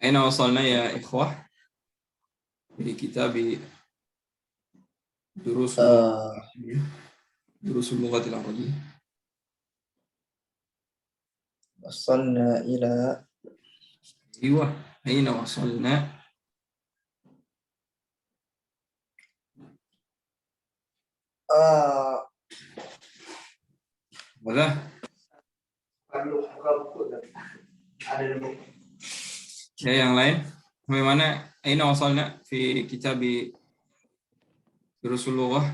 أين وصلنا يا إخوة في كتاب دروس اللغة العربية دروس اللغة العربية. وصلنا إلى أيوة أين وصلنا؟ Boleh. Ya yang lain. Bagaimana? Aina wasalna fi kitab Durusul Lughah.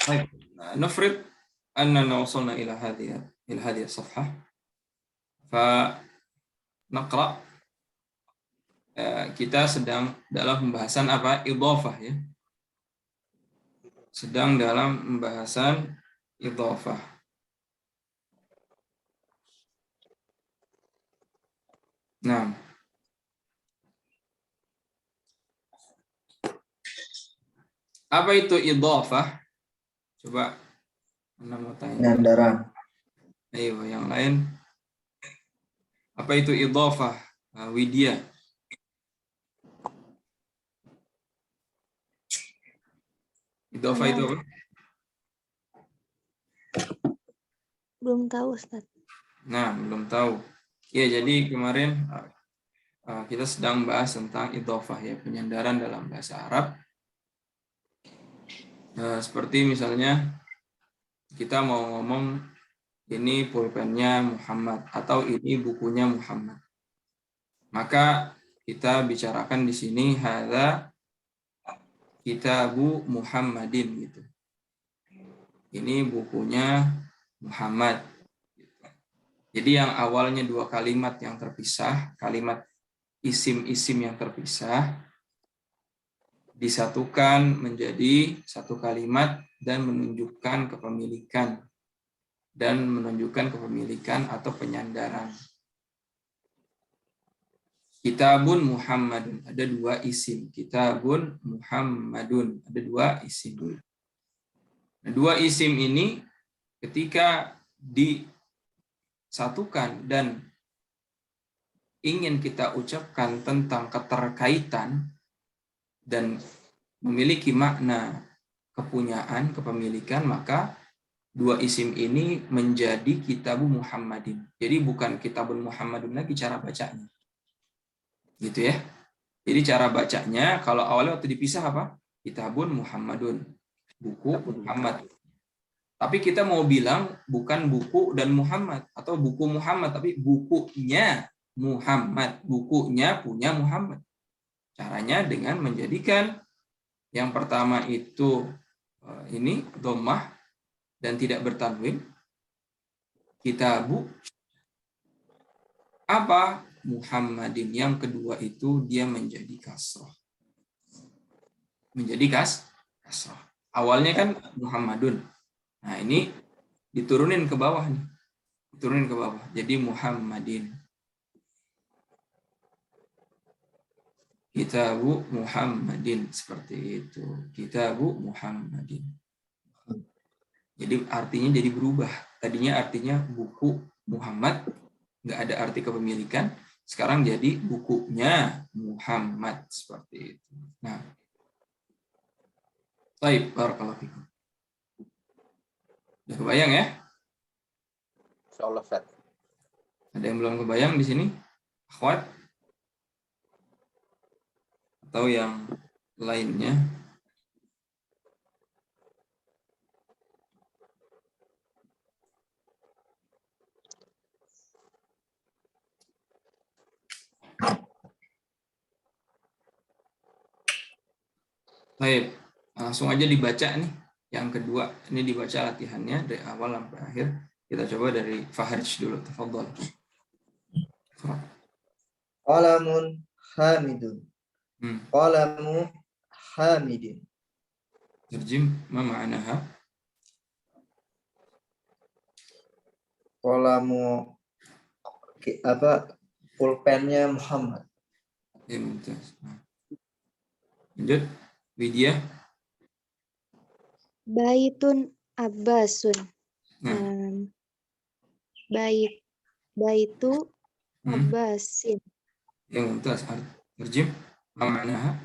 طيب نفرض أننا وصلنا إلى هذه الصفحة فنقرأ. Kita sedang dalam pembahasan apa? Idhafah ya. Sedang dalam pembahasan idhafah. Nah, apa itu idhafah? Coba Anda mau tanya. penyandaran. Ayo, yang lain. Apa itu idhafah? Widya. Idhafah itu apa? Belum tahu, Ustaz. Nah, belum tahu. Ya, jadi kemarin kita sedang bahas tentang idhafah ya, penyandaran dalam bahasa Arab. Seperti misalnya kita mau ngomong ini pulpennya Muhammad atau ini bukunya Muhammad. Maka kita bicarakan di sini hadza kitabu Muhammadin gitu. Ini bukunya Muhammad. Jadi yang awalnya dua kalimat yang terpisah, kalimat isim-isim yang terpisah, disatukan menjadi satu kalimat dan menunjukkan kepemilikan atau penyandaran. Kitabun Muhammadun, ada dua isim. Kitabun Muhammadun, ada dua isim. Nah, dua isim ini ketika disatukan dan ingin kita ucapkan tentang keterkaitan dan memiliki makna kepunyaan, kepemilikan, maka dua isim ini menjadi Kitabu Muhammadin. Jadi bukan Kitabun Muhammadun lagi cara bacanya. Gitu ya. Jadi cara bacanya kalau awalnya waktu dipisah apa? Kitabun Muhammadun. Buku Muhammad. Tapi kita mau bilang bukan buku dan Muhammad atau buku Muhammad, tapi bukunya Muhammad. Bukunya punya Muhammad. Caranya dengan menjadikan yang pertama itu ini dhammah dan tidak bertanwin. Kitabu apa? Muhammadin. Yang kedua itu dia menjadi kasrah. Menjadi kasrah. Awalnya kan Muhammadun. Nah, ini diturunin ke bawah nih. Diturunin ke bawah. Jadi Muhammadin. Kitabu Muhammadin, seperti itu. Kitabu Muhammadin. Jadi artinya jadi berubah. Tadinya artinya buku Muhammad, nggak ada arti kepemilikan. Sekarang jadi bukunya Muhammad, seperti itu. Nah, baik, barakallahu fikum. Udah kebayang ya? Insyaallah, Ustaz. Ada yang belum kebayang di sini? Akhwat? Atau yang lainnya? Baik, langsung aja dibaca nih. Yang kedua, ini dibaca latihannya dari awal sampai akhir. Kita coba dari Fahrij dulu. Tafadhol. Qalamun hamidun. Qalamu hamidin. Terjem, ma ma'naha? Qalamu apa? Pulpennya Muhammad. Ya, mumtaz. Lanjut, Widya. Baitun Abbasun. Nah, Baitu hmm. Abbasin. Yang mumtaz. Terjem. Mana?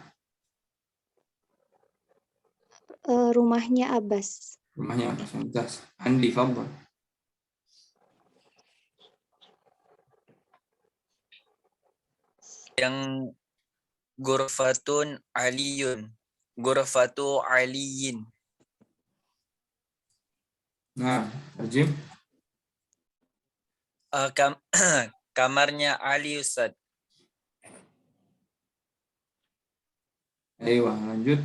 Rumahnya Abbas. Rumahnya atas mumtaz. Andi fadhal. Yang Ghurfatun Aliyun. Ghurfatu Aliyin. Nah, terjem. Kamarnya Ali Ustaz. Ayo, lanjut.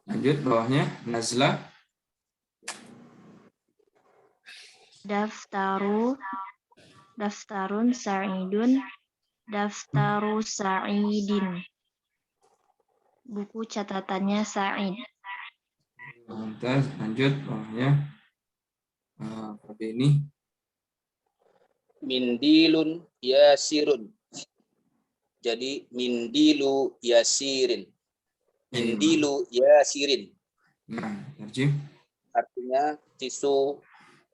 Lanjut bawahnya nazlah. Daftarun Sa'idun. Daftaru Sa'idin. Buku catatannya Sa'id. Mumtaz. Lanjut bawahnya. Ini Mindilun yasirun. Jadi mindilu yasirin. Mindilu yasirin. nah, terjem. Artinya tisu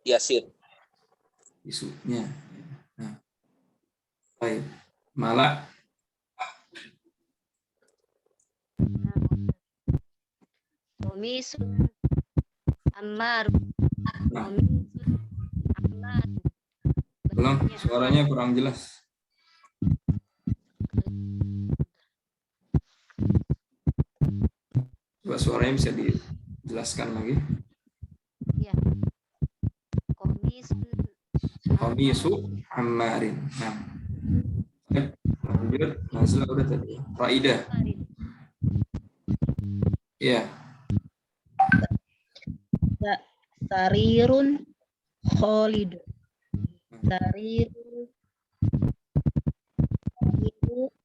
yasir. Isunya. Nah, baik. Malah. Komisun Ammar. Nah, Komisun Ammar. ulang, suaranya kurang jelas. Coba suaranya bisa dijelaskan lagi. Ya. Komisun Qamisu Ammarin. Nah, lanjut. Nazlah udah tadi. Raidah. Iya. Sarirun Khalid. Sariru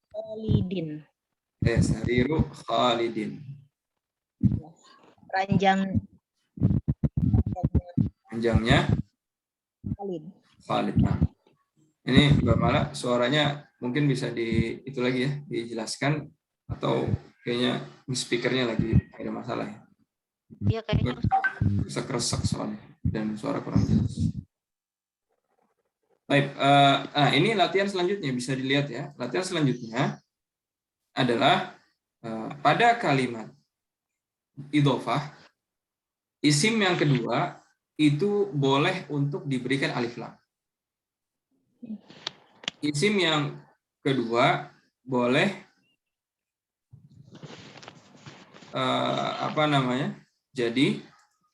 Khalidin. Sariru Khalidin. Ranjang Panjangnya Khalid. Khalid. Nah, ini Mbak Mala suaranya mungkin bisa itu lagi ya, dijelaskan atau kayaknya speakernya lagi ada masalah ya. Iya kayaknya Kresek-kresek soalnya dan suara kurang jelas. Baik, ini latihan selanjutnya bisa dilihat ya. Latihan selanjutnya adalah pada kalimat idhofah, isim yang kedua itu boleh untuk diberikan alif lam. Isim yang kedua boleh jadi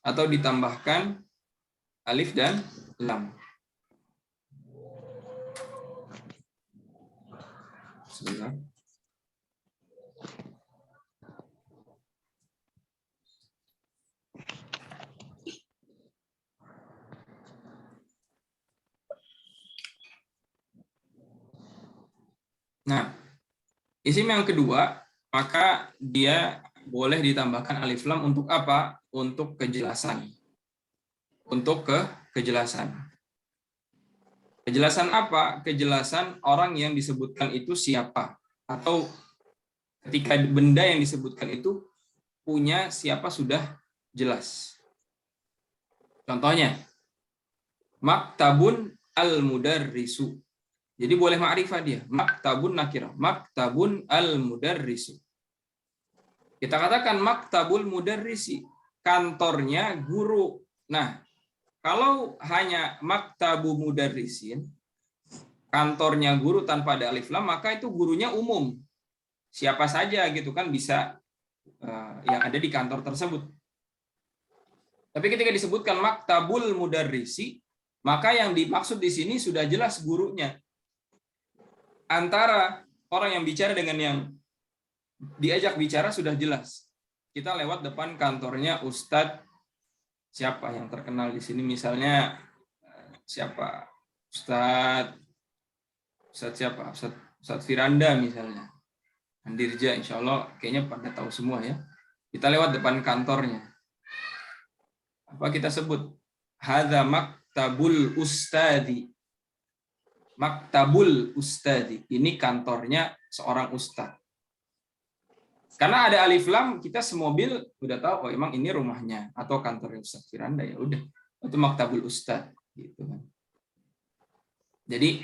atau ditambahkan alif dan lam. Sebentar. Nah, isim yang kedua maka dia boleh ditambahkan alif lam untuk apa? Untuk kejelasan. Untuk kejelasan. Kejelasan apa? Kejelasan orang yang disebutkan itu siapa. Atau ketika benda yang disebutkan itu punya siapa sudah jelas. Contohnya, maktabun al-mudarrisu. Jadi boleh ma'rifah dia. Maktabun nakirah. Maktabun al-mudarrisu. Kita katakan maktabul mudarrisi. Kantornya guru. Nah, kalau hanya maktabu mudarrisin, kantornya guru tanpa ada alif lam, maka itu gurunya umum. Siapa saja gitu kan bisa yang ada di kantor tersebut. Tapi ketika disebutkan maktabul mudarrisi, maka yang dimaksud di sini sudah jelas gurunya. Antara orang yang bicara dengan yang diajak bicara sudah jelas. Kita lewat depan kantornya Ustadz siapa yang terkenal di sini, misalnya siapa? Ustadz siapa? Ustadz Firanda misalnya. Andirja, insya Allah kayaknya pada tahu semua ya. Kita lewat depan kantornya. Apa kita sebut? Hadza maktabul ustadi. Maktabul ustadi. Ini kantornya seorang ustadz. Karena ada alif lam, kita semobil udah tahu oh emang ini rumahnya atau kantornya Ustadz Firanda, ya udah. Itu maktabul ustadz gitu kan. Jadi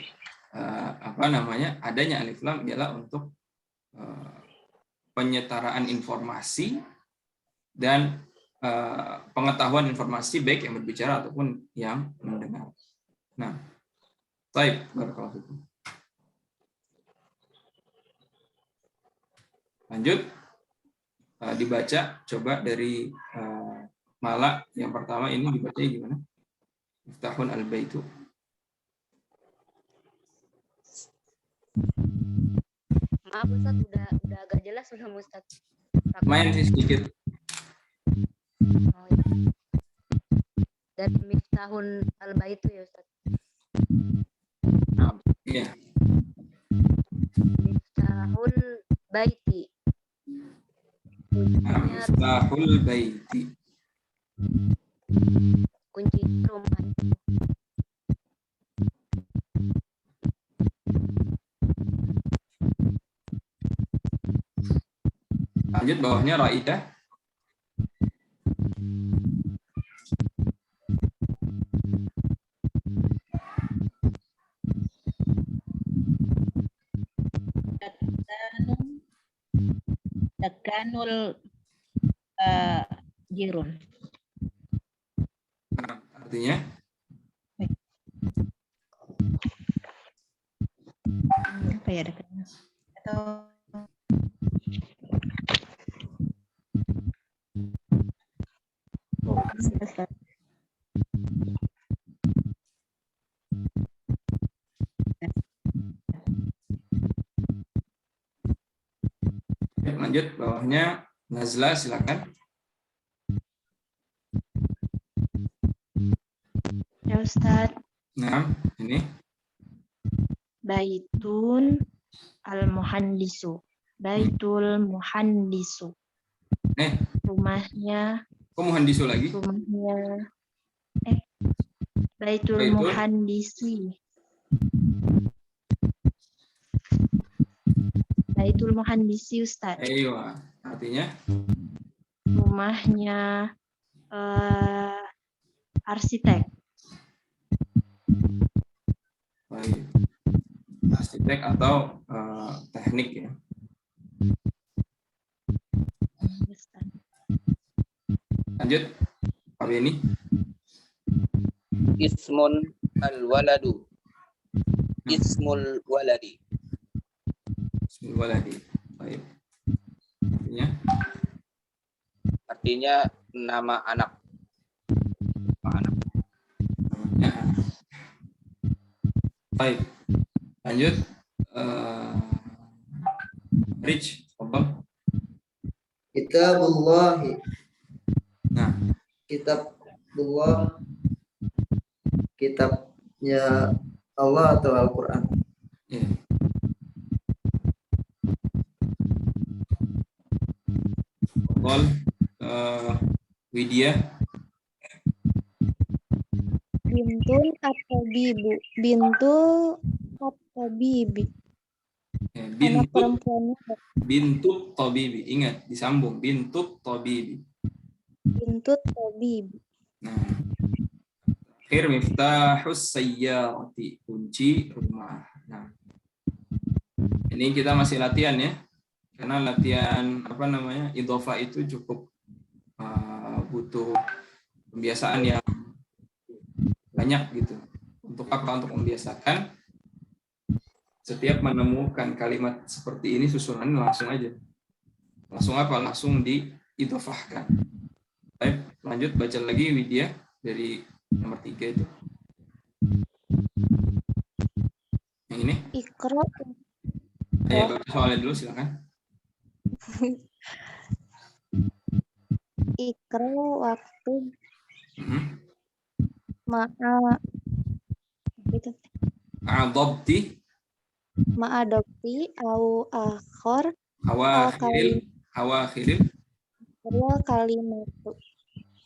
adanya alif lam ialah untuk penyetaraan informasi dan pengetahuan informasi baik yang berbicara ataupun yang mendengar. Nah, baik, barakallahu fikum. Lanjut, dibaca coba dari Mala yang pertama ini dibacanya gimana? Miftahun al-baitu. Maaf Ustaz, udah agak jelas belum Ustaz? Main sih sedikit. Oh, ya. Dari Miftahun al-Baitu ya Ustaz. Iya. Miftahul Baiti. Miftahul baiti. Kunci rumah. Lanjut bawahnya Raidah. Dakanul jirun. Artinya Apa ya dakanul? Atau Ustaz. lanjut bawahnya Nazla, silakan. Ya Ustaz, Nah, ini baitun al-muhandisu. Baitul muhandisu. Rumahnya kok muhandisu lagi? Baitul Baitul. muhandisi. Baitul muhandisi Ustaz. Ayo, artinya Rumahnya arsitek. baik. Arsitek atau teknik ya. Ustaz. Lanjut, Pak Beni. Ismun al-waladu. Ismul waladi. Bismillahirrahmanirrahim. Baik. Artinya nama anak. Nama anak. Namanya. Baik. Lanjut. Rich, apa? Kitabullahi. Nah, Kitabullah. Kitabnya Allah atau Al-Quran. ya. Pol, Widya. Bintun atau bibu. Bintu atau bibi. Ya, Anak bintut, perempuannya bintut tabibi. Ingat, disambung. Bintut tabibi. bintut atau bibi. Nah, akhir miftahus sayyarati, kunci rumah. Nah, ini kita masih latihan ya, karena latihan idhofah itu cukup butuh pembiasaan yang banyak gitu. Untuk apa? Untuk membiasakan setiap menemukan kalimat seperti ini susunannya langsung aja. Langsung apa? Langsung diidhofahkan. Baik, lanjut baca lagi Widya dari nomor 3 itu. Yang ini? Ikro. Ayo baca soalnya dulu silakan. Ikro waktu Adobti ma'adopti au akhor awakhiril kalimatu.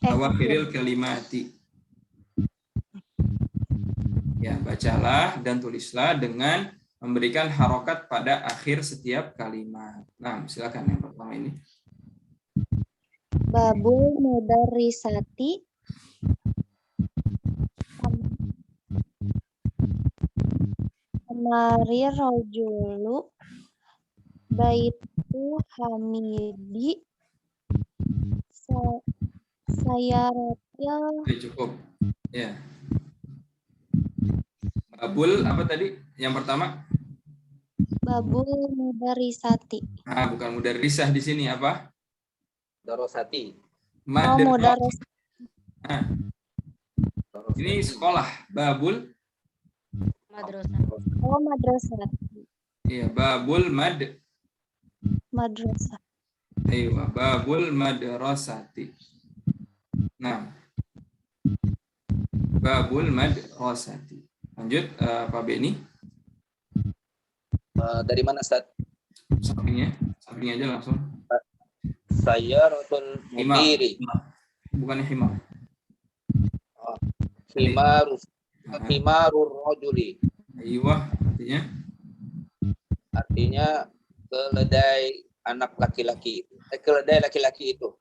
awakhiril kalimati. Ya, bacalah dan tulislah dengan memberikan harokat pada akhir setiap kalimat. Nah, silakan yang pertama ini. Babul mudarrisati. Amari rajulu baitu hamidi sayaratil. Oke, cukup. Ya. Babul apa tadi? Yang pertama? Babul mudarrisati. Bukan mudarrisah di sini apa? Darosati. Mudarris. Ini sekolah. Babul. Madrasah. Madrasah. Iya, babul Madrasah. Ayo, babul madrasati. Nah, babul madrasati. Lanjut, Pak Beni. Dari mana, Ustaz? Sampingnya aja langsung. Sayyaratul Himar. mudiri. Bukannya himar. Himarur rajuli. Ayo, artinya Artinya keledai anak laki-laki. Keledai laki-laki itu.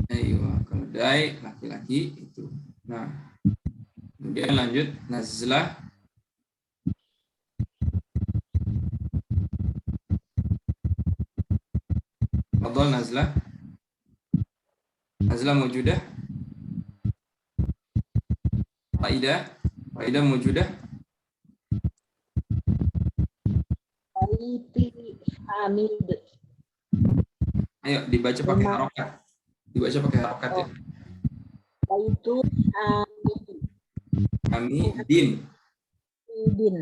ayo, keledai laki-laki itu. Nah, kemudian lanjut nazlah. Fadhal nazlah. Nazlah mawjudah. Faidah mawjudah. Hamid. Ayo dibaca pakai harokat. Dibaca pakai harokat ya. Baitu Hamidin. Hamidin.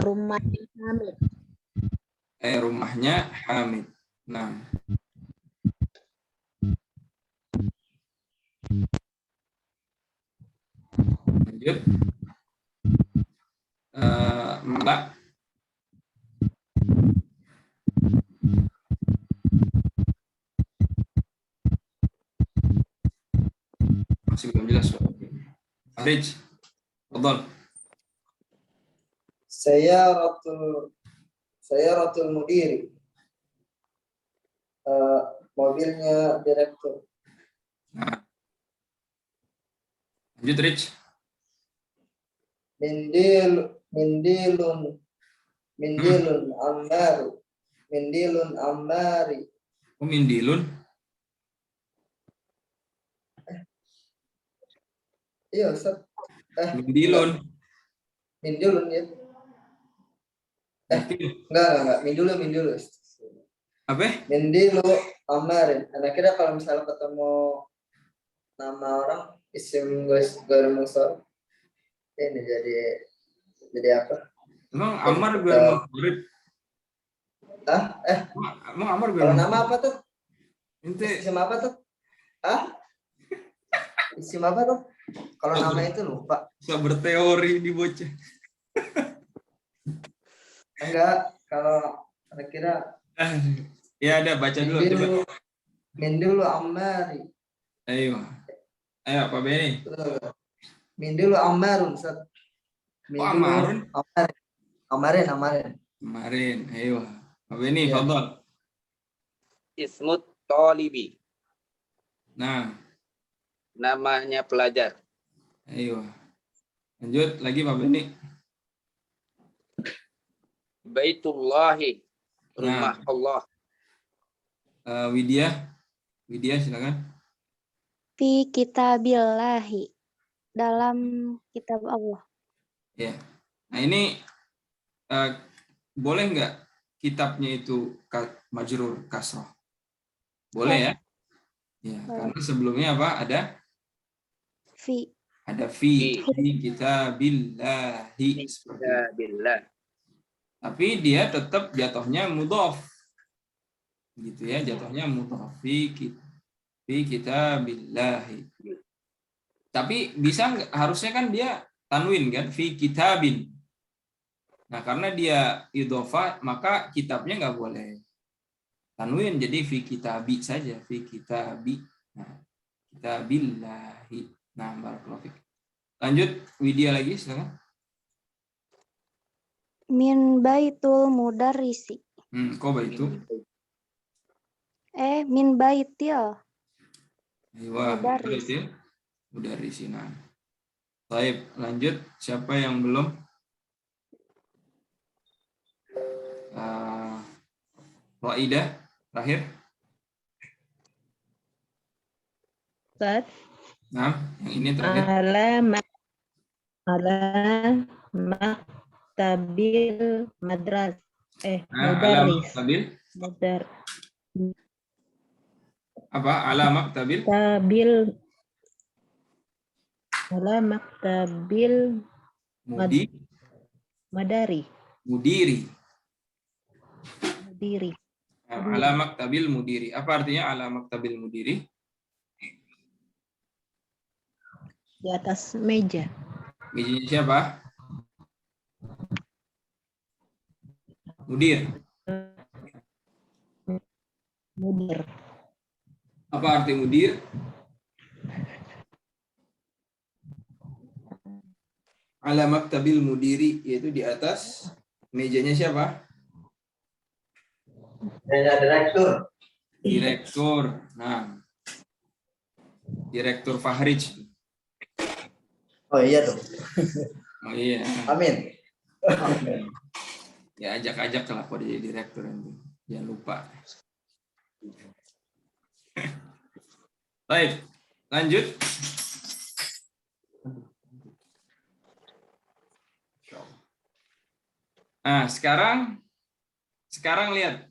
Rumah Hamid. Rumahnya Hamid. Nah. Lanjut. Mbak. Masih belum jelas. Arij. Fadhal. Sayaratul mudiri. Mobilnya direktur. Nah. Lanjut, Rich. Mindilun ammaru. Mindilun ammari. Mindilun. Iya, Ustaz. Mindilun. Mindilun ya. Enggak. Mindulu. Apa? Mindilu amarin. Anak kira kalau misalnya ketemu nama orang isim gair munsharif ini jadi apa? Emang Amar gue murid. Emang Amar gue. Kalau nama apa tuh? Ente Isim apa tuh? Isim apa tuh? Kalau nama itu lupa. bisa berteori di bocah. Enggak, kalau anak kira Ya ada baca dulu coba. Mindilu amari. Ayo Pak Beni. Mindilu amarun, Ustaz. Amarun. Amarin. Kemarin. Ayo Pak Beni, Ya. fadhal. Ismut talibi. Nah, Namanya pelajar. ayo. Lanjut lagi Pak Beni. Baitullahi. Rumah Allah. Widya silakan. Fi kitabillahi. Dalam kitab Allah. Ya. Nah ini boleh nggak kitabnya itu majrur kasroh? Boleh ya? Ya, karena sebelumnya apa? Fi. Ada fi kitabillahi seperti itu. Billah. Tapi dia tetap jatuhnya mudhof. Gitu ya, jatuhnya mudhof fi kitabillahi. Tapi bisa harusnya kan dia tanwin kan fi kitabin. Nah, karena dia idhofah maka kitabnya nggak boleh tanwin, jadi fi kitabi saja, fi kitabi. Nah, kitabillahi. Nah, barakallahu fiik. Lanjut, Widya lagi, silakan. Min baitul mudarrisi. Koba itu. Min baitil Wah, mudarris. itu mudarris. Nah. Baik, lanjut. Siapa yang belum? Waidah, terakhir. Ustaz. Nah, yang ini terakhir. Ala maktabil madras. Alamak mudarris. tabil. Apa? Alamak tabil. Ala maktabil Mudiri. Ala maktabil mudiri. Apa artinya ala maktabil mudiri? Di atas meja. Mejanya siapa? Mudir. Apa arti mudir? Ala maktabil mudiri, yaitu di atas mejanya siapa? Direktur. Direktur. Nah, Direktur Fahrij. Oh iya dong. Oh iya. Amin. Ya ajak-ajak lah kalau jadi direktur nanti. Jangan lupa. Baik, lanjut. Nah, sekarang lihat.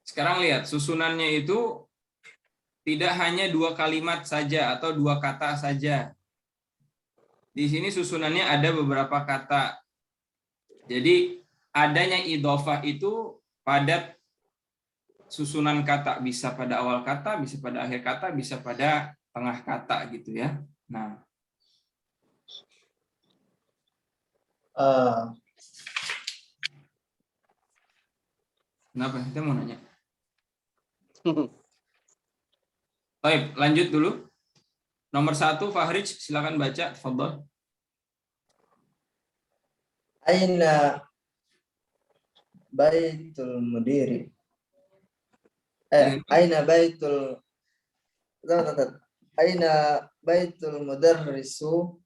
Sekarang lihat susunannya itu tidak hanya 2 kalimat saja atau 2 kata saja. Di sini susunannya ada beberapa kata. Jadi adanya idhofah itu pada susunan kata, bisa pada awal kata, bisa pada akhir kata, bisa pada tengah kata gitu ya. Nah, kenapa? Kita mau nanya. Baik, lanjut dulu. Nomor 1, Fahrij, silakan baca. Tafadhol. Aina baitul mudiri. Aina baitul Aina baitul mudarrisu.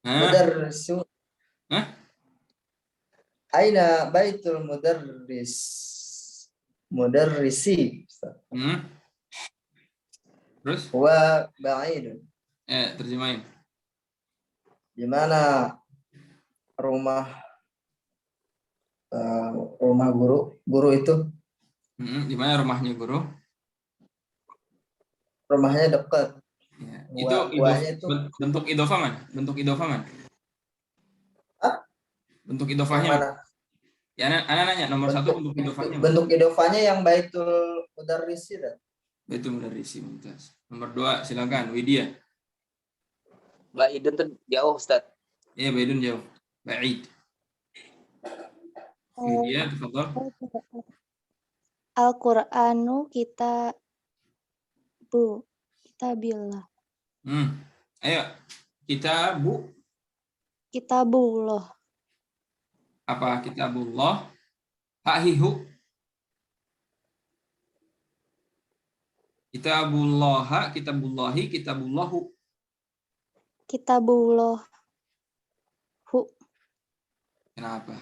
Mudarrisu. Aina baitul mudarrisi. Terus? Wa ba'idun. Terjemahin. Di mana rumah guru itu? Di mana rumahnya guru? Rumahnya dekat. Ya. Itu bentuk idhofah mana? Bentuk idhofah mana? Bentuk idhofahnya mana? Ya, anak nanya nomor 1 bentuk idhofahnya. Bentuk idhofahnya yang baitul mudarrisi. Baitul mudarrisi, mumtaz. Nomor 2, silakan Widya. Baidun tuh jauh, Ustaz. Iya, baidun jauh. Baid. Widya, tafadhol. Al-Qur'anu kitabillah. Ayo, Kitabullah. Apa kitabullah? Hahihu. Kitabullaha, kitabullahi, kitabullahu. Kitabullahu. Kenapa?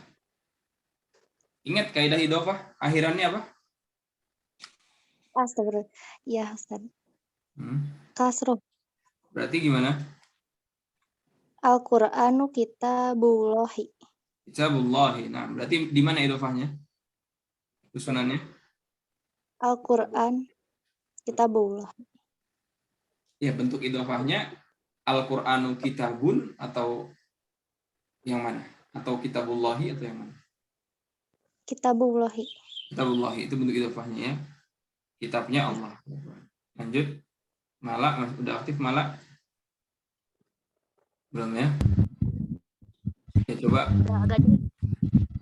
Ingat kaidah idhofah, akhirannya apa? Astagfirullah. Ya, Ustaz. Kasroh. Berarti gimana? Al-Qur'anu kitabullahi. Kitabullahi. Nah, berarti di mana idhofahnya? Susunannya? Al-Qur'an kitabullah. Ya, bentuk idhofahnya Al-Qur'anu kitabun atau yang mana? Atau kitabullahi atau yang mana? Kitabullahi. Kitabullahi itu bentuk idhofahnya ya. Kitabnya Allah. Lanjut. Malak, udah aktif Malak? Belum ya? Ya coba.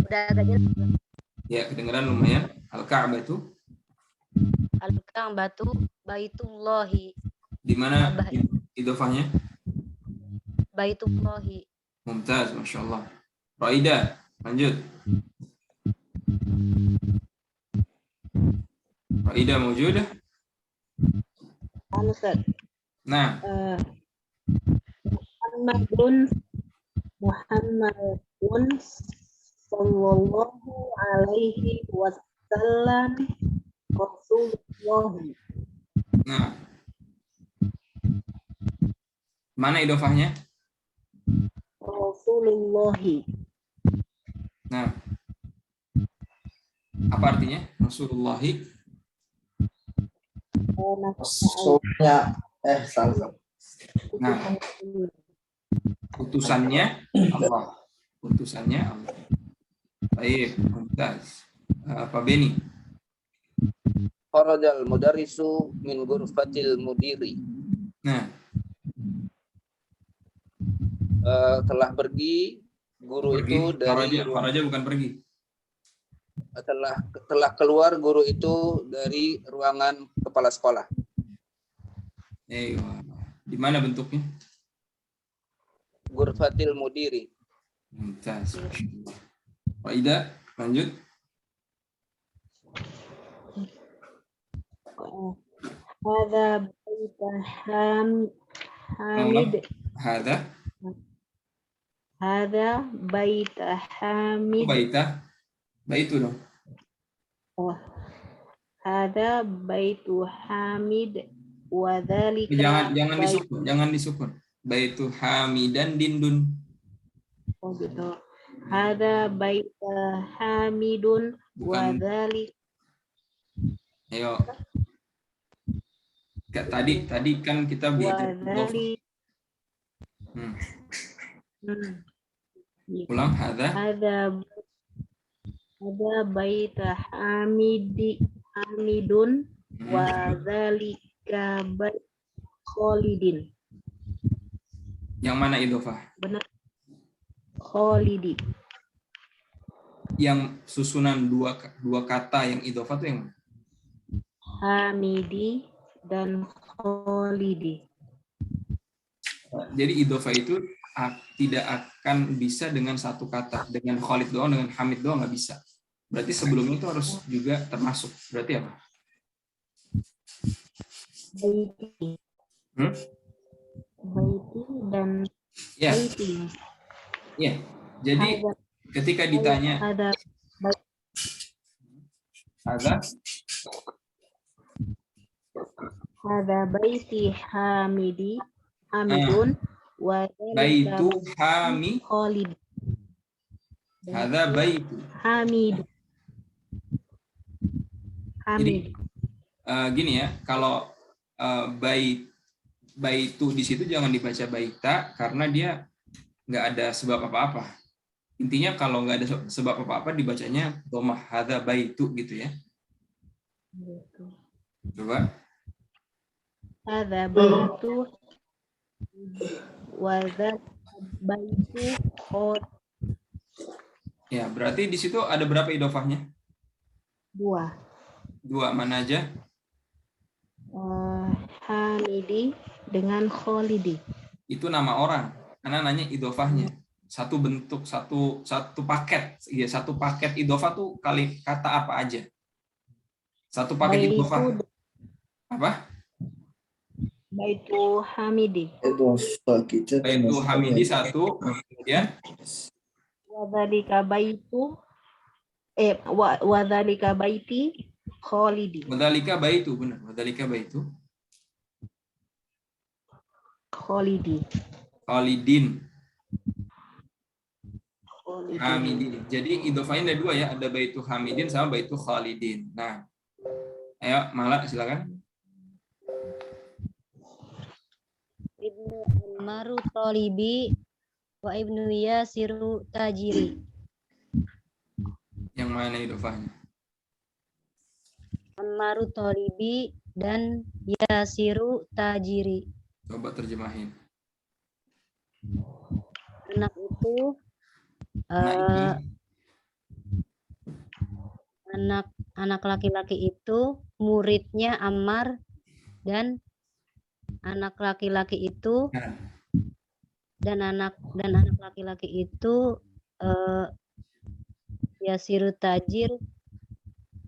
Udah agak jelas. Ya, kedengeran lumayan. Al-Ka'bah itu. Al-Ka'batu baitullahi. Di mana idofahnya? Baitullahi. Mumtaz, Masya Allah. Raida, lanjut. Raida mawjudah? Ustaz. Nah, Muhammadun sallallahu alaihi wasallam Rasulullah. nah. Mana idofahnya? Rasulullahi. Nah. Apa artinya? Rasulullahi. Rasulnya salah. Nah, utusannya Allah. Utusannya Allah. Baik, mumtaz. Pak Beni. Kharajal mudarrisu min ghurfatil mudiri. Nah, Telah pergi guru pergi. itu dari Kharaja bukan pergi. telah keluar guru itu dari ruangan kepala sekolah. Di mana bentuknya? Ghurfatil mudiri. Mumtaz. Raida, lanjut. Hadza baita Hamid. Hadza baita Hamid. Baitu dong. Oh. Hadza baitu Hamid wa dzalika. Jangan disukun. Baitu Hamidan dindun. Oh gitu. Hadza baitu Hamidun wa dzalika. Ayo. Tadi kan kita belajar ulang hadza baita Hamidun wa dzalika bait Khalidin. Yang mana idhofah? Benar. Khalidi. Yang susunan dua kata yang idhofah itu yang mana? Hamidi dan Khalidi. Jadi idhofah itu tidak akan bisa dengan satu kata. Dengan Khalid doang, dengan Hamid doang nggak bisa. Berarti sebelumnya itu harus juga termasuk. Berarti apa? Baiti. Baiti dan Ya. baiti. Ya. Jadi ketika ditanya Ada baiti Hamidun wa baitu Hamid. Khalid. Hadza baitu Hamid. Jadi gini ya, kalau baitu di situ jangan dibaca baita karena dia nggak ada sebab apa-apa. Intinya kalau nggak ada sebab apa-apa dibacanya dhammah hadza baitu gitu ya. Coba. Hadza baitu wa baitu Khalid. Ya, berarti di situ ada berapa idhofahnya? Dua, mana aja? Hamidi dengan Khalidi. Itu nama orang. Karena nanya idhofahnya. Satu bentuk, satu paket. Ya, satu paket idhofah tuh kata apa aja? Satu paket idhofah. Apa? Baitu Hamidi. Baitu Hamidi satu, kemudian Wadzalika baiti Khalidi. Wadzalika baitu, benar. Wadzalika baitu Khalidi. Khalidin. Hamidin. Jadi idhofahnya ada dua ya, ada baitu Hamidin sama baitu Khalidin. Nah, ayo Mala silakan. Ibnu Ammaru Talibi wa Ibnu Yasiru Tajiri. Yang mana idhofahnya? Ammaru Talibi dan Yasiru Tajiri. Coba terjemahin. Anak itu anak laki-laki itu muridnya Ammar dan anak laki-laki itu Nah, dan anak laki-laki itu Yasiru tajir.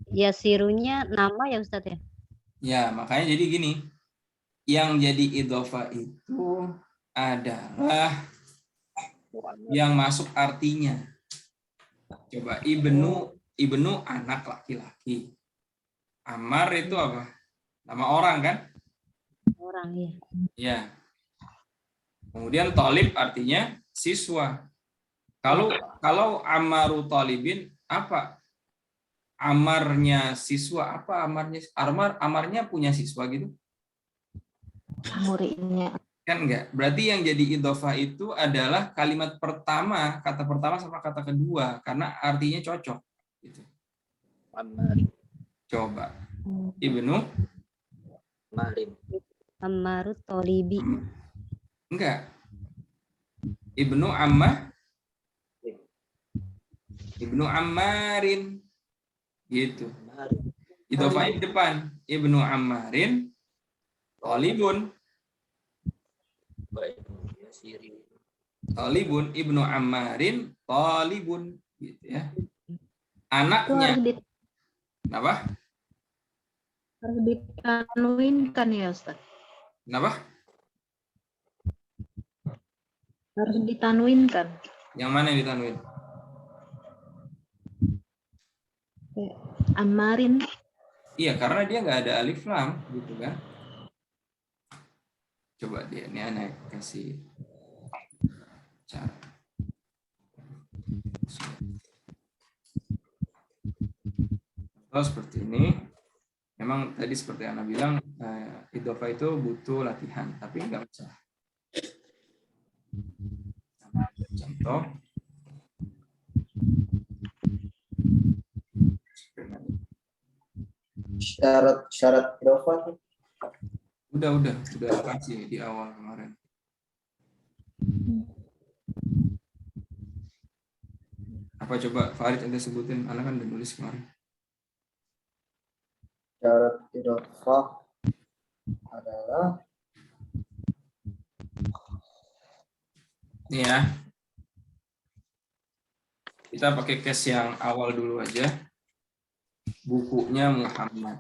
Yasirunya nama ya Ustadz ya? ya, makanya jadi gini. Yang jadi idhofah itu adalah yang masuk artinya. Coba ibnu anak laki-laki. Ammar itu apa? Nama orang kan? Orang ya. Ya. Kemudian Thalib artinya siswa. Kalau Ammaru Thalibin apa? Amarnya siswa apa? Amarnya punya siswa gitu? Muridnya. Kan enggak. Berarti yang jadi idhofah itu adalah kalimat pertama, kata pertama sama kata kedua karena artinya cocok gitu. Ammarin. Coba. Ibnu Marin. Ammaru Tolibi. enggak. Ibnu Ammah. Ibnu Ammarin. Gitu. Marin. Idhofahnya di depan. Ibnu Ammarin Thalibun. Baik. Yasiri. Thalibun Ibnu Ammarin Thalibun gitu ya. Itu Anaknya kenapa? harus ditanwinkan ya Ustaz. Kenapa? Harus ditanwinkan. Yang mana yang ditanwin? Ammarin. Iya, karena dia nggak ada alif lam gitu kan. Coba dia ini aneh kasih cara. Kalau seperti ini, memang tadi seperti Ana bilang, idhofah itu butuh latihan, tapi nggak usah. Contoh. Syarat idhofah. Udah kasih di awal kemarin. Apa coba Farid Anda sebutin? Ana kan udah nulis kemarin. Syarat idhofah adalah Nih ya. Kita pakai case yang awal dulu aja. Bukunya Muhammad.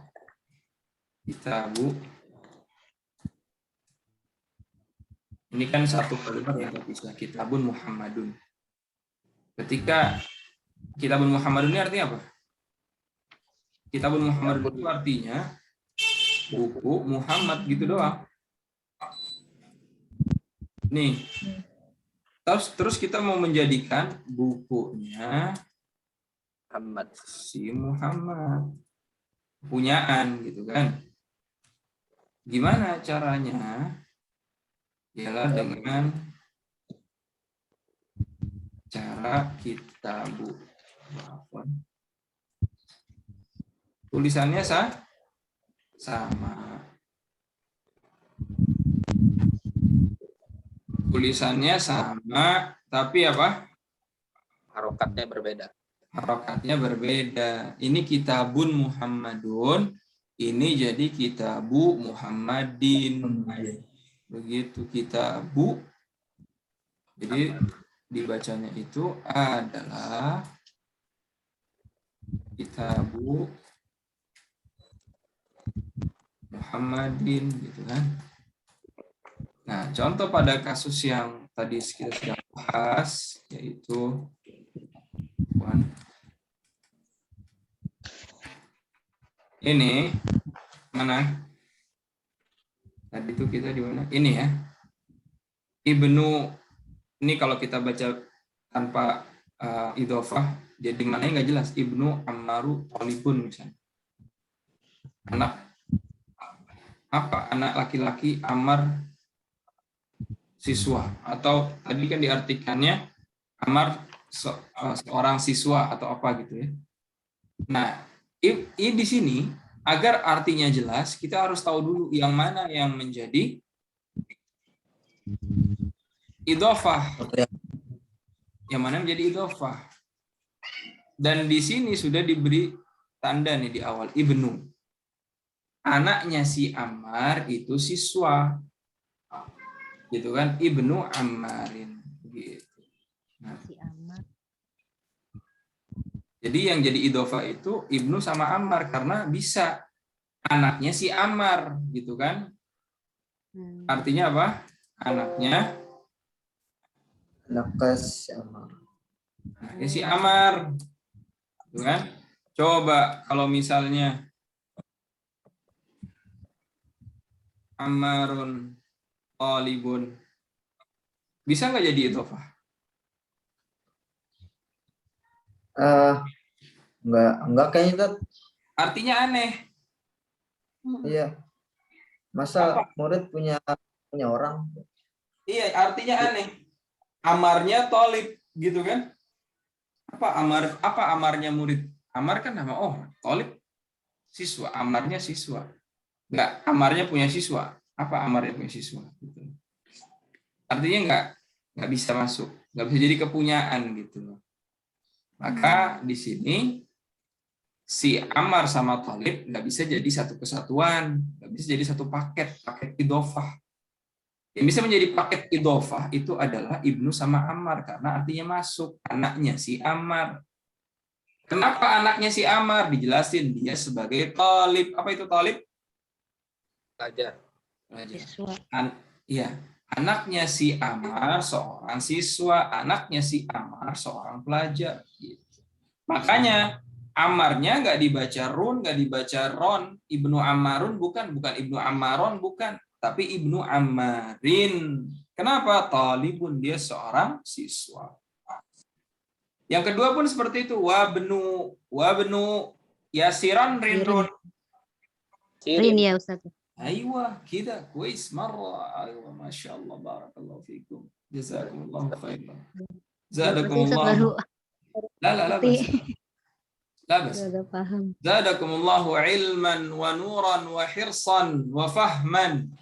Kitabu. Ini kan satu kalimat yang bisa. Kitabun Muhammadun. Ketika Kitabun Muhammadun ini artinya apa? Kitabun Muhammadun itu artinya buku Muhammad gitu doang. Nih. Terus kita mau menjadikan bukunya Muhammad. si Muhammad. Punyaan gitu kan. Gimana caranya? Ialah dengan cara kitabu. Tulisannya sama. Tulisannya sama, tapi apa? Harokatnya berbeda. Harokatnya berbeda. Ini kitabun Muhammadun, ini jadi kitabu Muhammadin. Begitu kitabu. Jadi dibacanya itu adalah kitabu Muhammadin gitu kan. Nah, contoh pada kasus yang tadi kita sudah bahas, yaitu ini mana? Tadi itu kita di mana? Ini ya. Ibnu, ini kalau kita baca tanpa idhofah, jadi mana nggak jelas. Ibnu Ammaru Thalibun misalnya. Anak apa? Anak laki-laki Ammar siswa, atau tadi kan diartikannya Ammar seorang siswa atau apa gitu ya. Nah, ini di sini agar artinya jelas kita harus tahu dulu yang mana yang menjadi idhofah, yang mana menjadi idhofah. Dan di sini sudah diberi tanda nih di awal ibnu. Anaknya si Ammar itu siswa. gitu kan, Ibnu Ammarin gitu. Nah, Si Ammar. jadi yang jadi idhofah itu Ibnu sama Ammar karena bisa anaknya si Ammar gitu kan. Artinya apa? Anaknya Ammar. si Ammar gitu kan. Coba kalau misalnya Ammarun talibun, bisa nggak jadi idhofah? Enggak kayaknya Tat. Artinya aneh. Iya. Masa murid punya orang? Iya, artinya aneh. Amarnya tolib gitu kan? Apa amarnya murid? Amar kan nama orang, tolib siswa, amarnya siswa. Enggak, amarnya punya siswa. Apa amarnya punya siswa? Gitu. Artinya enggak bisa masuk, enggak bisa jadi kepunyaan gitu. Maka di sini si Ammar sama Thalib nggak bisa jadi satu kesatuan, nggak bisa jadi satu paket idhofah. Yang bisa menjadi paket idhofah itu adalah Ibnu sama Ammar karena artinya masuk, anaknya si Ammar. Kenapa anaknya si Ammar? Dijelasin dia sebagai Thalib. Apa itu Thalib? Pelajar. Siswa. Iya, anaknya si Ammar seorang siswa, anaknya si Ammar seorang pelajar. Gitu. Makanya Ammarnya nggak dibaca run, nggak dibaca ron. Ibnu Ammarun bukan Ibnu Ammaron bukan, tapi Ibnu Ammarin. Kenapa? Talibun, dia seorang siswa. Yang kedua pun seperti itu. Wabnu Yasiran rinrun. Rin ya Ustaz. Aywa, kita kuis marra. Aywa, masya Allah, barakallahu fikum. Jazakumullah khairan. Zadakumullah. La bas. La bas. Udah paham. Zadakumullahu ilman wa nuran wa hirsan wa fahman.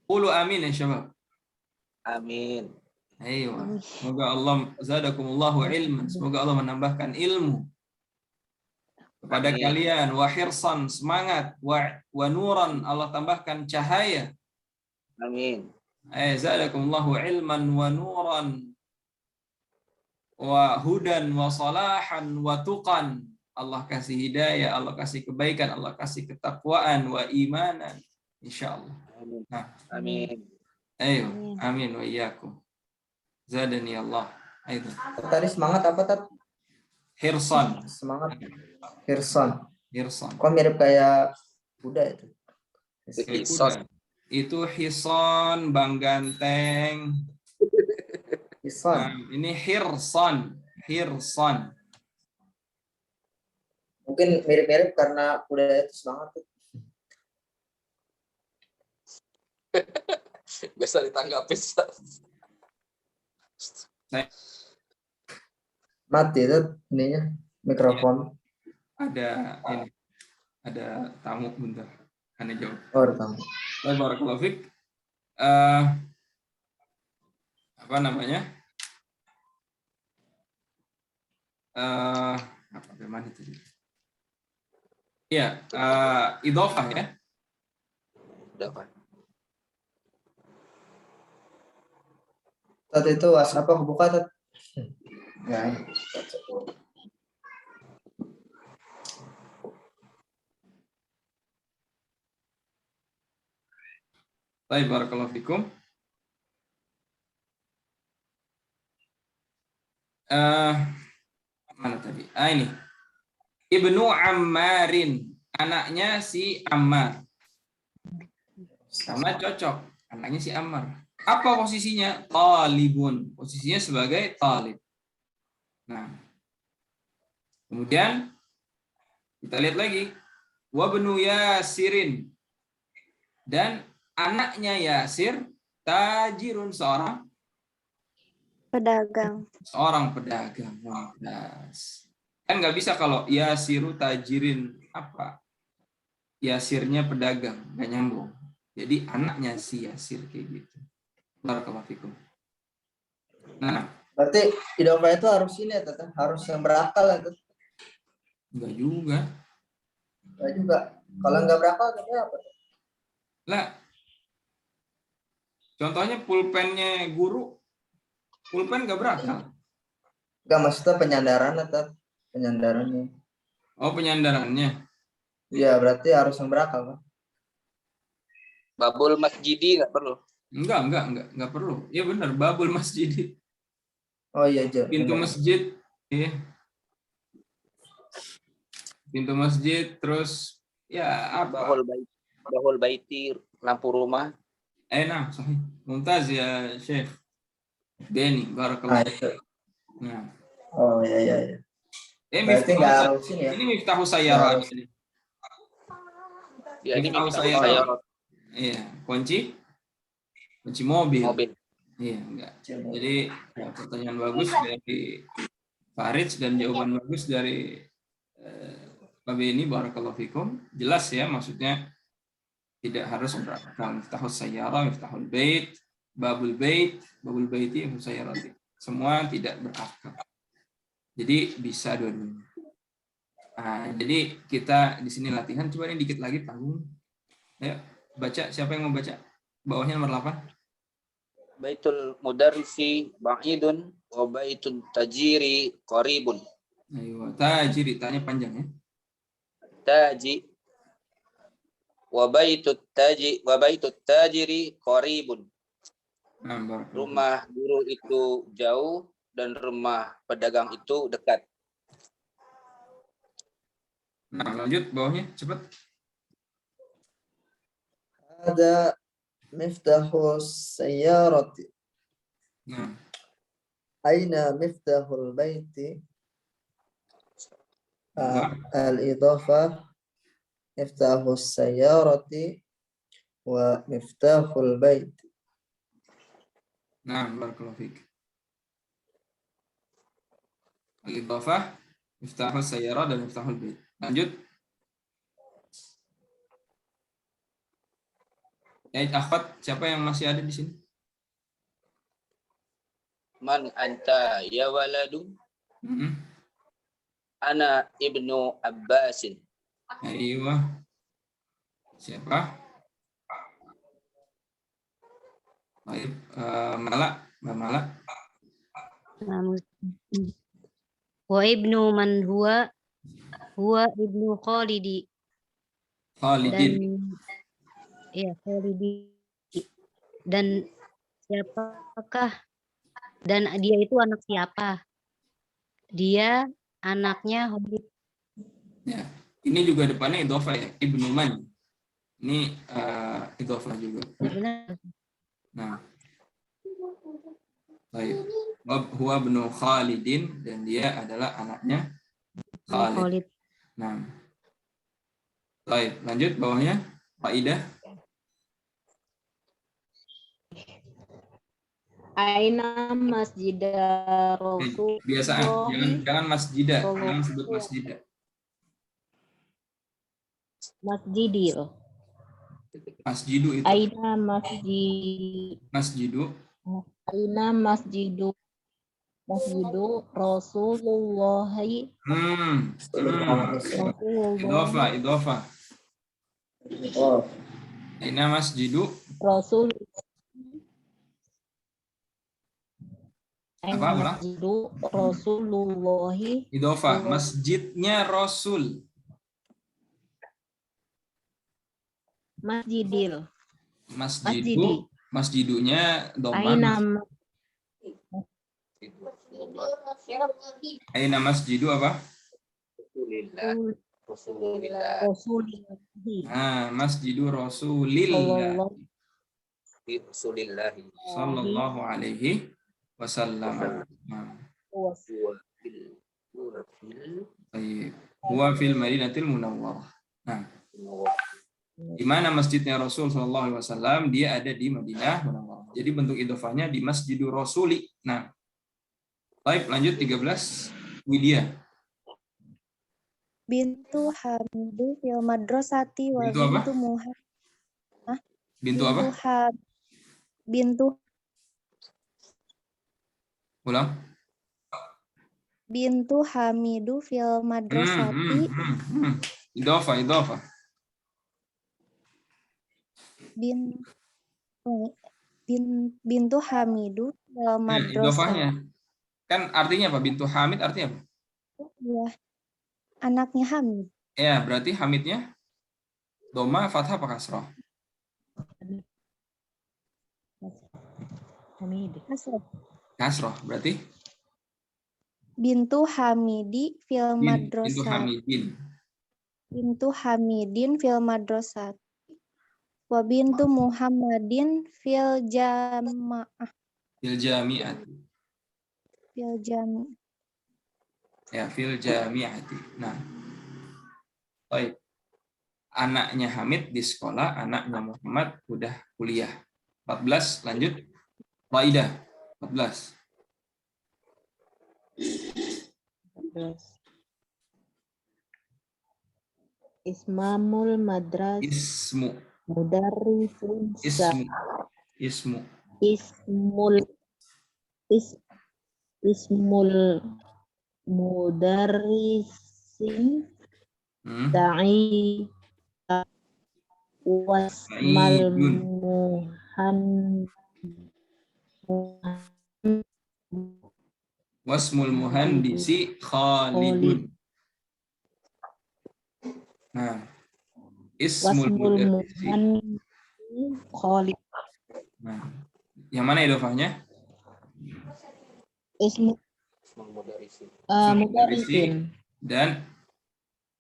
Qulu amin ya syabab. Amin. Ayo. Semoga Allah zadakumullahu ilman. Semoga Allah menambahkan ilmu kepada Amin. kalian, wa hirsan, semangat, wa nuran, Allah tambahkan cahaya. Amin. Zadakumullahu ilman wa nuran wa hudan wa salahan wa tuqan. Allah kasih hidayah, Allah kasih kebaikan, Allah kasih ketakwaan wa imanan. Insyaallah. Amin. Nah, Amin. ayo, amin wa iyyakum. Zadani Allah. Ayo. Tadi semangat apa Tat? Hirsan. Semangat Hirsan. Hirsan. Kok mirip kayak kuda itu? Hison. Itu hison, bang ganteng. Hirsan. Nah, ini hirsan. Hirsan. Mungkin mirip-mirip karena kuda itu semangat tuh. Bisa ditanggapi. Mati itu ininya mikrofon. Ada tamu bentar. Aneh jawab. Oh, tamu. Barakallahu fiik. Apa namanya? Apa bagaimana tadi? Iya, idhofah ya. Udah, Pak. Tat itu WhatsApp aku buka Tat. Ya. Baik, barakallahu fikum. Mana tadi? Ini. Ibnu Ammarin, anaknya si Ammar. Sama cocok, anaknya si Ammar. Apa posisinya? Talibun. Posisinya sebagai talib. Nah, kemudian kita lihat lagi. Wabnu Yasirin. Dan anaknya Yasir, tajirun, seorang Pedagang. Mumtaz. Kan nggak bisa kalau Yasiru tajirin, apa? Yasirnya pedagang, nggak nyambung. Jadi anaknya si Yasir kayak gitu. Barakallahu fikum. Nah, Berarti idhofah itu harus ini ya, Tat? Harus yang berakal ya, Tat? enggak juga. Enggak juga. Kalau enggak berakal katanya apa? Lah, Contohnya pulpennya guru, pulpen nggak berakal. Enggak, maksudnya penyandaran atau penyandarannya. Oh, penyandarannya. Iya, berarti harus yang berakal, Pak. Babul masjidi nggak perlu. Enggak perlu. Ya benar, babul masjid. Oh iya, Jo. Pintu Benar. masjid, iya. Pintu masjid, terus ya apa? Bahul baiti, lampu rumah. Nah, sahih. Mumtaz ya, Syekh. Denny, Ah, barakallah. itu. Nah, Oh iya, iya, iya. Miftahus Berarti nggak harus ini ya. ini Miftahus Sayyarah. Harus. Ya, ini Miftahus Miftahus Sayyarah. Sayyarah. Iya, kunci mobil. Mobil. Iya, enggak. Jadi ya, pertanyaan bagus dari Farid dan jawaban bagus dari Pak Beni, barakallahu fikum. Jelas ya, maksudnya tidak harus berakal. Miftahus Sayyarah, Miftahul Bait, Babul Baiti, Miftahus Sayyarah. Semua tidak berakal. Jadi bisa dua-duanya. Nah, jadi kita di sini latihan. Coba ini dikit lagi tanggung. Ayo baca. Siapa yang mau baca? Bawahnya nomor 8. Baitul mudarrisi ba'idun wa baitul tajiri qaribun. Ayo, tajiri, tanya panjang ya. Taji wa baitut tajiri qaribun. Nah, barakallahu. Rumah guru itu jauh dan rumah pedagang itu dekat. Nah, lanjut bawahnya cepat. Ada miftahus sayyarati. Nah, Aina miftahul baiti. Al-idhafah miftahus sayyarati wa miftahul baiti. nah, barakallahu fiik. Al-idhafah, Miftahus Sayyarah dan Miftahul Bait. Lanjut. Akhwat, siapa yang masih ada di sini? Man anta ya waladu? Ana ibnu Abbasin. Ayo. Siapa? Baik, Mala, Mbak Mala. Wa ibnu man huwa ibnu Khalidi. Khalidin. Khalidi. Dan siapakah? Dan dia itu anak siapa? Dia anaknya Khalid. Ya, ini juga depannya idhofah ya, Ibnu Man. Ini idhofah juga. Benar. Nah. Baik. Huwa ibnu Khalidin dan dia adalah anaknya Khalid. Nah. Baik, lanjut bawahnya Faidah. Aina masjid Rasul. Biasaan, jangan masjidah, jangan sebut masjidah. Masjidil. Masjidu itu. Aina Masjidu. Aina masjidu Rasulullah. Idhofah. Oh, Aina masjidu Rasul. Apa? Masjidu Rasulullah. Idhofah, masjidnya Rasul. Masjidil. Masjidunya Aina Aina masjidu apa? Rasulillah. Masjidu Rasulillah sallallahu alaihi wasallam. Huwa fil Madinatil Munawwarah. Nah, di mana masjidnya Rasul sallallahu alaihi wasallam? Dia ada di Madinah Munawwarah. Jadi bentuk idhofahnya di Masjidur Rasuli. Nah, baik, lanjut 13. Widya. Bintu Hamidu fil madrasati wa Bintu apa? bintu Muhammad. Bintu apa? Bintu Ulang. Bintu Hamidu fil madrasati. Bintu Hamidu fil madrasah. Idofahnya. Kan artinya apa? Bintu Hamid artinya apa? Ya, anaknya Hamid. Ya, berarti Hamidnya doma, fathah, apa kasroh? Hamid. Kasroh. Kasroh. Berarti Bintu Hamidi fil bintu madrasah. Hamidin. Bintu Hamidin fil madrasah. Wa bintu Muhammadin fil jamaah. Fil jami'ati. Fil jami. Ya, fil jami'ati. Nah, baik. Anaknya Hamid di sekolah, anaknya Muhammad udah kuliah. 14, lanjut. Waidah, 14. Terus Ismamul madras Ismu. mudarrisun Ismu. Ismul mudarrisin da'i wasmal Sa'idun. Wasmul muhandisi Khalidun. Nah, ismul wasmul mudarrisi. muhandisi Khalid. Nah, yang mana idofahnya? Ismu Mudarrisi. mudarrisin Dan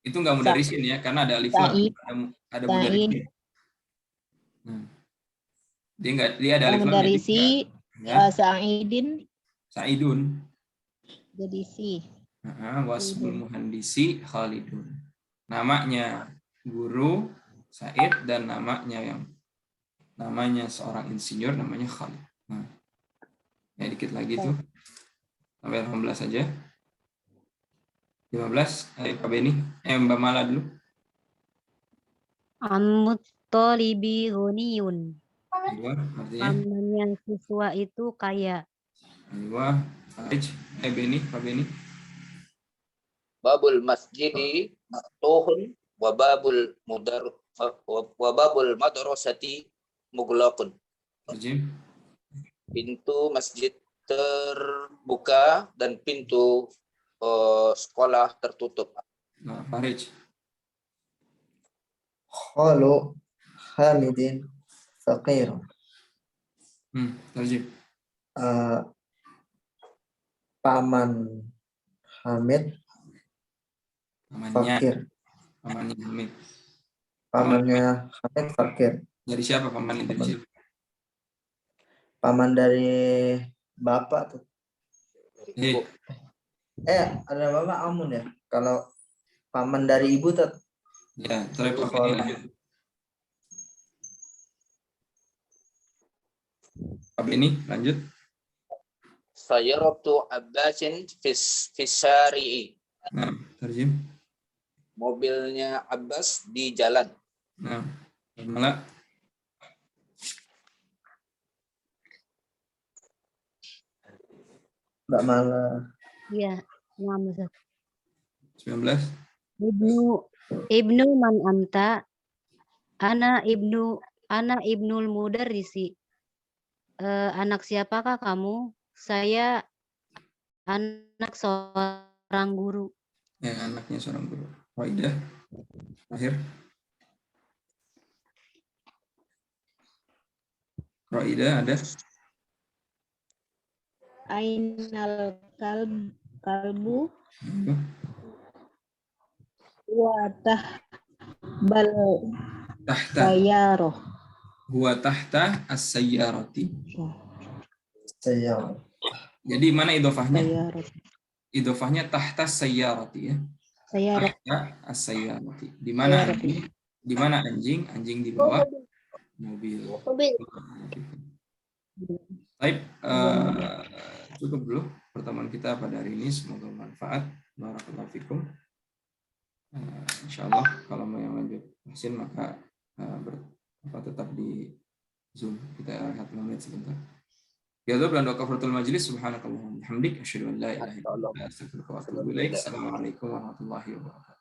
itu nggak mudarisin ya, karena ada alif lam. Sa'id. Ada mudarisin. Nah, dia ada alif lam. mudarrisi Ya, Sa'idin Sa'idun. jadi si Wasmul muhandisi Khalidun. Namanya guru Said dan namanya seorang insinyur namanya Khalid. Nah, ya dikit lagi tuh. Sampai 18 aja. 15, Pak Beni. Mbak Mala dulu. Amut tolibi ghaniyun. Aywa, artinya. Pamannya siswa itu kaya. Aywa, Farij. Beni, Pak Beni. Babul masjidi maftuhun wa babul madrasati mughlaqun. Jim. Pintu masjid terbuka dan pintu sekolah tertutup. Nah, Farij. Khalu Hamidin faqir. Tarjim. Paman Hamid Pamannya fakir. Hamid. Pamannya Hamid fakir. Dari siapa paman itu? Dari siapa? Paman dari bapak tuh. Ibu. Ada bapak Amun ya. Kalau paman dari ibu tuh. Ya, terus Pak Beni lanjut. Pak Beni lanjut. Sayyaratu Abbasin fisari'i. Nah, tarjim. Mobilnya Abbas di jalan. Nah, Mala. Mbak Mala. Iya, nama Ustaz. 19. Ibnu man anta? Ana ibnul mudarrisi. Anak siapakah kamu? Saya anak seorang guru. Ya, anaknya seorang guru. Waidah. Akhir. Waidah ada. Ainal kalbu Ayo. wa tahbal Tahta. sayaroh. Huwa tahta as-sayyarati. Saya. Jadi mana idofahnya? Sayaroh. Idofahnya tahta sayyarati ya. Sayaroh. Tahta as-sayyarati. Di mana anjing? Di mana anjing? Anjing di bawah mobil. Baik, cukup dulu pertemuan kita pada hari ini. Semoga bermanfaat. Barakallahu fikum. Insyaallah kalau mau yang lanjut vaksin maka tetap di Zoom. Kita rehat 5 menit sebentar. Ya Allah, berdoa kafaratul majlis. Subhanakallahumma hamdik asyhadu an la ilaha illa anta astaghfiruka wa atubu ilaik. Assalamualaikum warahmatullahi wabarakatuh.